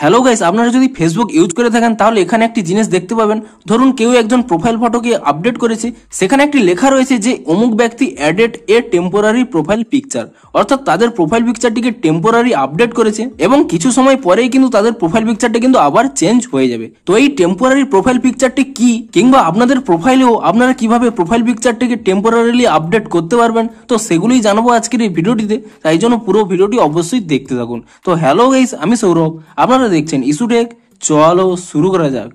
Hello guys, আপনারা যদি Facebook use করে থাকেন তাহলে এখানে একটি জিনিস দেখতে পাবেন। ধরুন কেউ একজন প্রোফাইল ফটোকে আপডেট করেছে, সেখানে একটি লেখা রয়েছে যে অমুক ব্যক্তি অ্যাডেড এ টেম্পোরারি প্রোফাইল পিকচার, অর্থাৎ তাদের প্রোফাইল পিকচারটিকে টেম্পোরারি আপডেট করেছে এবং কিছু সময় পরেই কিন্তু তাদের প্রোফাইল পিকচারটা কিন্তু আবার চেঞ্জ হয়ে যাবে। তো এই টেম্পোরারি প্রোফাইল পিকচারটি কি, কিংবা আপনাদের প্রোফাইলেও আপনারা কিভাবে প্রোফাইল পিকচারটিকে টেম্পোরারিলি আপডেট করতে পারবেন, তো সেগুলোই জানাবো আজকের এই ভিডিওটিতে। তাই জন্য পুরো ভিডিওটি অবশ্যই দেখতে থাকুন। তো হ্যালো গাইস, আমি সৌরভ, আপনারা দেখছেন ইস্যুটেক। চলো শুরু করা যাক।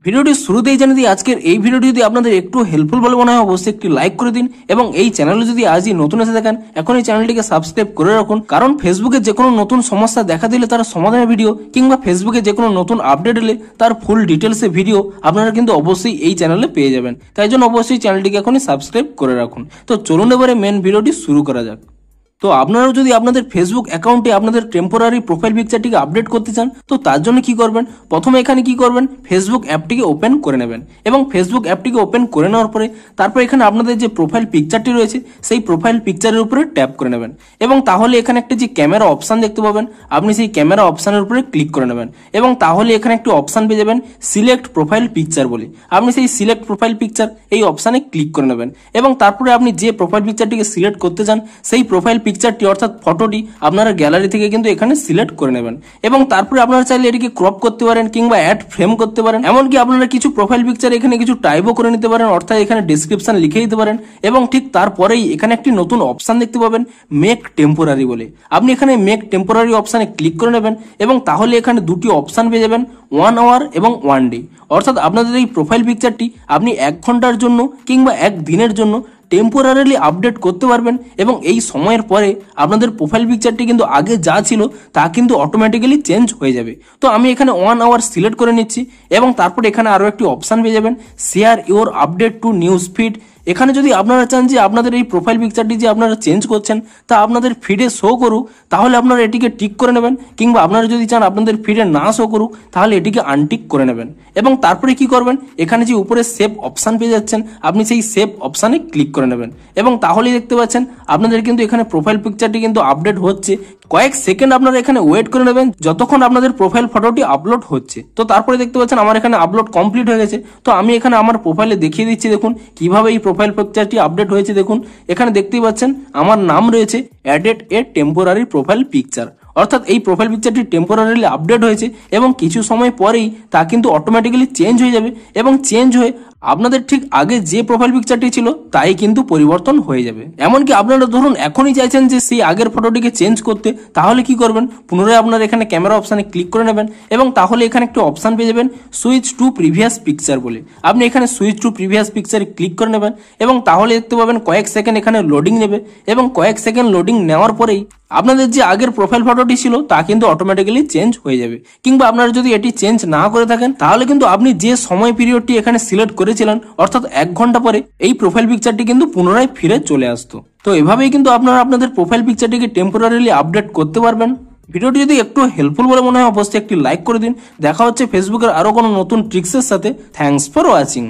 ভিডিওটি শুরুতেই জানিয়ে দিই, আজকের এই ভিডিওটি যদি আপনাদের একটু হেল্পফুল বলে মনে হয় অবশ্যই একটি লাইক করে দিন এবং এই চ্যানেলে যদি আজই নতুন এসে থাকেন এখন এই চ্যানেলটিকে সাবস্ক্রাইব করে রাখুন। কারণ ফেসবুকে যে কোনো নতুন সমস্যা দেখা দিলে তার সমাধানের ভিডিও কিংবা ফেসবুকে যে কোনো নতুন আপডেট এলে তার ফুল ডিটেলসে ভিডিও আপনারা কিন্তু অবশ্যই এই চ্যানেলে পেয়ে যাবেন। তাই জন্য অবশ্যই চ্যানেলটিকে এখনই সাবস্ক্রাইব করে রাখুন। তো চলুন এবারে মেন ভিডিওটি শুরু করা যাক। তো আপনারাও যদি আপনাদের ফেসবুক অ্যাকাউন্টে আপনাদের টেম্পোরারি প্রোফাইল পিকচারটিকে আপডেট করতে চান, তো তার জন্য কি করবেন, প্রথমে এখানে কি করবেন, ফেসবুক অ্যাপটিকে ওপেন করে নেবেন এবং ফেসবুক অ্যাপটিকে ওপেন করে নেওয়ার পরে তারপর এখানে আপনাদের যে প্রোফাইল পিকচারটি রয়েছে সেই প্রোফাইল পিকচারের উপরে ট্যাপ করে নেবেন এবং তাহলে এখানে একটা যে ক্যামেরা অপশান দেখতে পাবেন, আপনি সেই ক্যামেরা অপশানের উপরে ক্লিক করে নেবেন এবং তাহলে এখানে একটি অপশান পেয়ে যাবেন সিলেক্ট প্রোফাইল পিকচার বলে। আপনি সেই সিলেক্ট প্রোফাইল পিকচার এই অপশানে ক্লিক করে নেবেন এবং তারপরে আপনি যে প্রোফাইল পিকচারটিকে সিলেক্ট করতে চান সেই প্রোফাইল পিকচারটি অর্থাৎ ফটোটি আপনারা গ্যালারি থেকে কিন্তু এখানে সিলেক্ট করে নেবেন এবং তারপরে আপনারা চাইলে এটিকে ক্রপ করতে পারেন কিংবা অ্যাড ফ্রেম করতে পারেন। এমনকি আপনারা কিছু প্রোফাইল পিকচার এখানে কিছু টাইপও করে নিতে পারেন, অর্থাৎ এখানে ডেসক্রিপশন লিখে দিতে পারেন এবং ঠিক তারপরেই এখানে একটি নতুন অপশন দেখতে পাবেন মেক টেম্পোরারি বলে। আপনি এখানে মেক টেম্পোরারি অপশানে ক্লিক করে নেবেন এবং তাহলে এখানে দুটি অপশান পেয়ে যাবেন, 1 আওয়ার এবং 1 ডে। অর্থাৎ আপনাদের এই প্রোফাইল পিকচারটি আপনি 1 ঘন্টার জন্য কিংবা 1 দিনের জন্য টেম্পোরারিলি আপডেট করতে পারবেন এবং এই সময়ের পরে আপনাদের প্রোফাইল পিকচারটি কিন্তু আগে যা ছিল তা কিন্তু অটোমেটিক্যালি চেঞ্জ হয়ে যাবে। তো আমি এখানে 1 আওয়ার সিলেক্ট করে নিচ্ছি এবং তারপর এখানে আরও একটি অপশান পেয়ে যাবেন share your update to news feed. এখানে যদি আপনারা চান যে আপনাদের এই প্রোফাইল পিকচারটি যে আপনারা চেঞ্জ করছেন তা আপনাদের ফিডে শো করুক, তাহলে আপনারা এটিকে টিক করে নেবেন, কিংবা আপনারা যদি চান আপনাদের ফিডে না শো করুক তাহলে এটিকে আনটিক করে নেবেন এবং তারপরে কি করবেন, এখানে যে উপরে সেভ অপশান পেয়ে যাচ্ছেন আপনি সেই সেভ অপশানে ক্লিক করে নেবেন এবং তাহলেই দেখতে পাচ্ছেন আপনাদের কিন্তু এখানে প্রোফাইল পিকচারটি কিন্তু আপডেট হচ্ছে। কয়েক সেকেন্ড আপনারা এখানে ওয়েট করে নেবেন যতক্ষণ আপনাদের প্রোফাইল ফটোটি আপলোড হচ্ছে। তো তারপরে দেখতে পাচ্ছেন আমার এখানে আপলোড কমপ্লিট হয়ে গেছে। তো আমি এখানে আমার প্রোফাইলে দেখিয়ে দিচ্ছি, দেখুন কিভাবে এই প্রোফাইল পিকচারটি আপডেট হয়েছে। দেখুন এখানে দেখতেই পাচ্ছেন আমার নাম রয়েছে অ্যাডেড এ টেম্পোরারি প্রোফাইল পিকচার, অর্থাৎ এই প্রোফাইল পিকচারটি টেম্পোরারিলি আপডেট হয়েছে এবং কিছু সময় পরেই তা কিন্তু অটোমেটিক্যালি চেঞ্জ হয়ে যাবে এবং চেঞ্জ হয়ে আপনাদের ঠিক আগে যে প্রোফাইল পিকচারটি ছিল তাই কিন্তু পরিবর্তন হয়ে যাবে। এমনকি আপনারা ধরুন এখনই চাইছেন যে সেই আগের ফটোটিকে চেঞ্জ করতে, তাহলে কি করবেন, পুনরায় আপনারা এখানে ক্যামেরা অপশানে ক্লিক করে নেবেন এবং তাহলে এখানে একটি অপশান পেয়ে যাবেন সুইচ টু প্রিভিয়াস পিকচার বলে। আপনি এখানে সুইচ টু প্রিভিয়াস পিকচারে ক্লিক করে নেবেন এবং তাহলে দেখতে পাবেন কয়েক সেকেন্ড এখানে লোডিং নেবে এবং কয়েক সেকেন্ড লোডিং নেওয়ার পরেই আপনাদের যে আগের প্রোফাইল ফটোটি ছিল তা কিন্তু অটোমেটিক্যালি চেঞ্জ হয়ে যাবে। কিংবা আপনারা যদি এটি চেঞ্জ না করে থাকেন তাহলে কিন্তু আপনি যে সময় পিরিয়ডটি এখানে সিলেক্ট করেছিলেন অর্থাৎ 1 ঘন্টা পরে এই প্রোফাইল পিকচারটি কিন্তু পুনরায় ফিরে চলে আসতো। তো এভাবেই কিন্তু আপনারা আপনাদের প্রোফাইল পিকচারটিকে টেম্পোরারিলি আপডেট করতে পারবেন। ভিডিওটি যদি একটু হেল্পফুল বলে মনে হয় অবশ্যই একটি লাইক করে দিন। দেখা হচ্ছে ফেসবুকের আরো কোনো নতুন ট্রিক্সের সাথে। Thanks for watching.